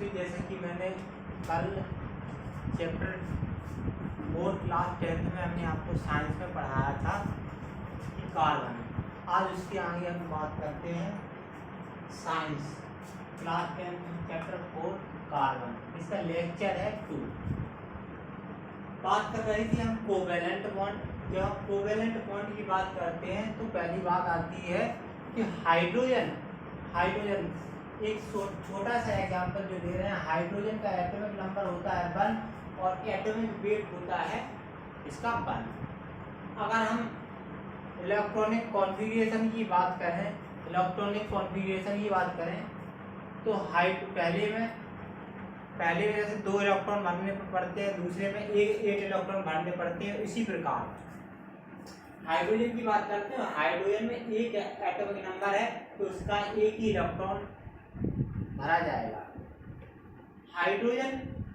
Chemistry, जैसे कि मैंने कल चैप्टर 4 क्लास 10th में हमने आपको साइंस में पढ़ाया था कि कार्बन। आज उसके आगे हम बात करते हैं साइंस क्लास 10 चैप्टर 4 कार्बन। इसका लेक्चर है 2। बात कर रही थी हम कोवेलेंट बॉन्ड। जब हम कोवेलेंट बॉन्ड की बात करते हैं तो पहली बात आती है कि हाइड्रोजन एक छोटा सा एग्जांपल जो दे रहे हैं, हाइड्रोजन का एटॉमिक नंबर होता है 1 और एटॉमिक वेट होता है इसका 1। अगर हम इलेक्ट्रॉनिक कॉन्फ़िगरेशन की बात करें तो पहले में जैसे 2 इलेक्ट्रॉन भरने पड़ते हैं, दूसरे में 8 इलेक्ट्रॉन भरने पड़ते हैं। इसी प्रकार हाइड्रोजन की बात करते हैं, हाइड्रोजन में एक एटॉमिक नंबर है तो उसका एक ही इलेक्ट्रॉन भरा जाएगा। हाइड्रोजन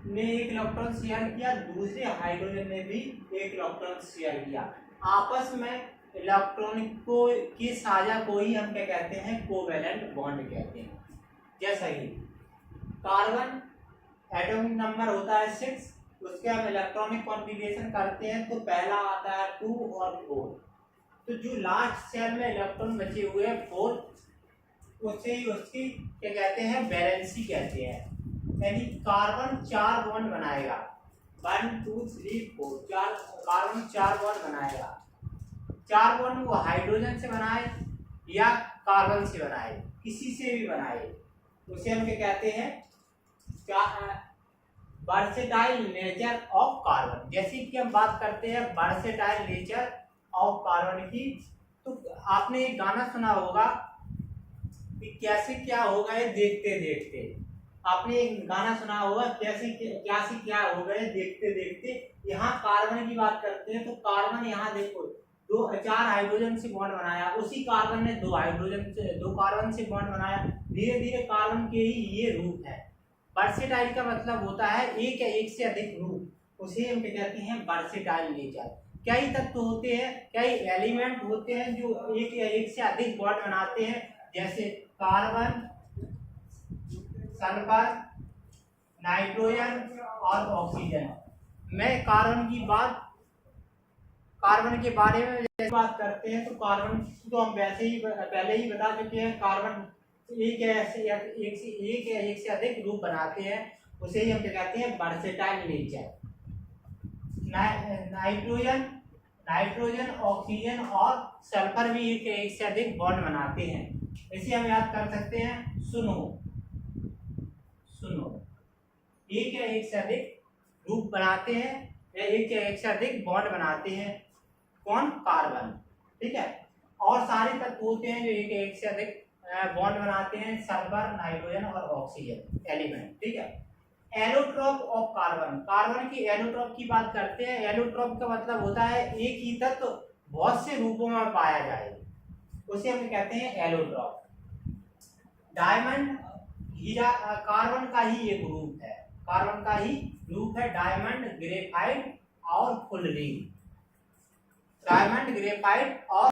ने एक इलेक्ट्रॉन शेयर किया, दूसरे हाइड्रोजन ने भी एक इलेक्ट्रॉन शेयर किया। आपस में इलेक्ट्रॉन को की साझा को ही हम क्या कहते हैं, कोवेलेंट बॉन्ड कहते हैं। जैसा कि कार्बन एटॉमिक नंबर होता है 6, उसके हम इलेक्ट्रॉनिक कॉन्फ़िगरेशन करते हैं तो पहला आता है 2 और 4। तो जो लास्ट शेल में इलेक्ट्रॉन बचे हुए हैं 4, उसकी क्या कहते हैं, वैलेंसी कहते हैं। यानी कार्बन 4 बॉन्ड बनाएगा, 1 2 3 4 कार्बन 4 बॉन्ड बनाएगा। 4 बॉन्ड वो हाइड्रोजन से बनाए या कार्बन से बनाए, किसी से भी बनाए, उसे हम क्या कहते हैं, वर्सेटाइल नेचर ऑफ कार्बन। जैसे कि हम बात करते हैं वर्सेटाइल नेचर ऑफ कार्बन की, तो आपने एक गाना सुना होगा कि कैसे क्या होगा ये देखते देखते। आपने एक गाना सुना होगा कैसे क्या हो गए देखते देखते। यहाँ कार्बन की बात करते हैं तो कार्बन यहाँ देखो 4 हाइड्रोजन से बॉन्ड बनाया, उसी कार्बन ने 2 कार्बन से बॉन्ड बनाया। धीरे धीरे कार्बन के ही ये रूप है। वर्सेटाइल का मतलब होता है एक या एक से अधिक रूप, उसे हम कहते हैं वर्सेटाइल नेचर। कई तत्व होते हैं, कई एलिमेंट होते हैं जो एक या एक से अधिक बॉन्ड बनाते हैं, जैसे कार्बन, सल्फर, नाइट्रोजन और ऑक्सीजन। मैं कार्बन के बारे में बात करते हैं तो कार्बन तो हम वैसे ही पहले ही बता चुके हैं। कार्बन एक या एक से अधिक रूप बनाते हैं, उसे ही हम क्या कहते हैं, वर्सेटाइल नेचर। नाइट्रोजन, ऑक्सीजन और सल्फर भी एक से अधिक बॉन्ड बनाते हैं। इसे हम याद कर सकते हैं, सुनो एक या एक से अधिक रूप बनाते हैं या एक या एक से अधिक बॉन्ड बनाते हैं। कौन? कार्बन। ठीक है। और सारे तत्व होते हैं जो एक या एक से अधिक बॉन्ड बनाते हैं, सल्फर, नाइट्रोजन और ऑक्सीजन एलिमेंट। ठीक है। एलोट्रोप ऑफ कार्बन, कार्बन की एलोट्रोप की बात करते हैं। एलोट्रोप का मतलब होता है एक ही तत्व बहुत से रूपों में पाया जाए, उसे हम कहते हैं एलोट्रोप। डायमंड हीरा कार्बन का ही एक रूप है, डायमंड, ग्रेफाइट और फुलरिंग। डायमंड, ग्रेफाइट और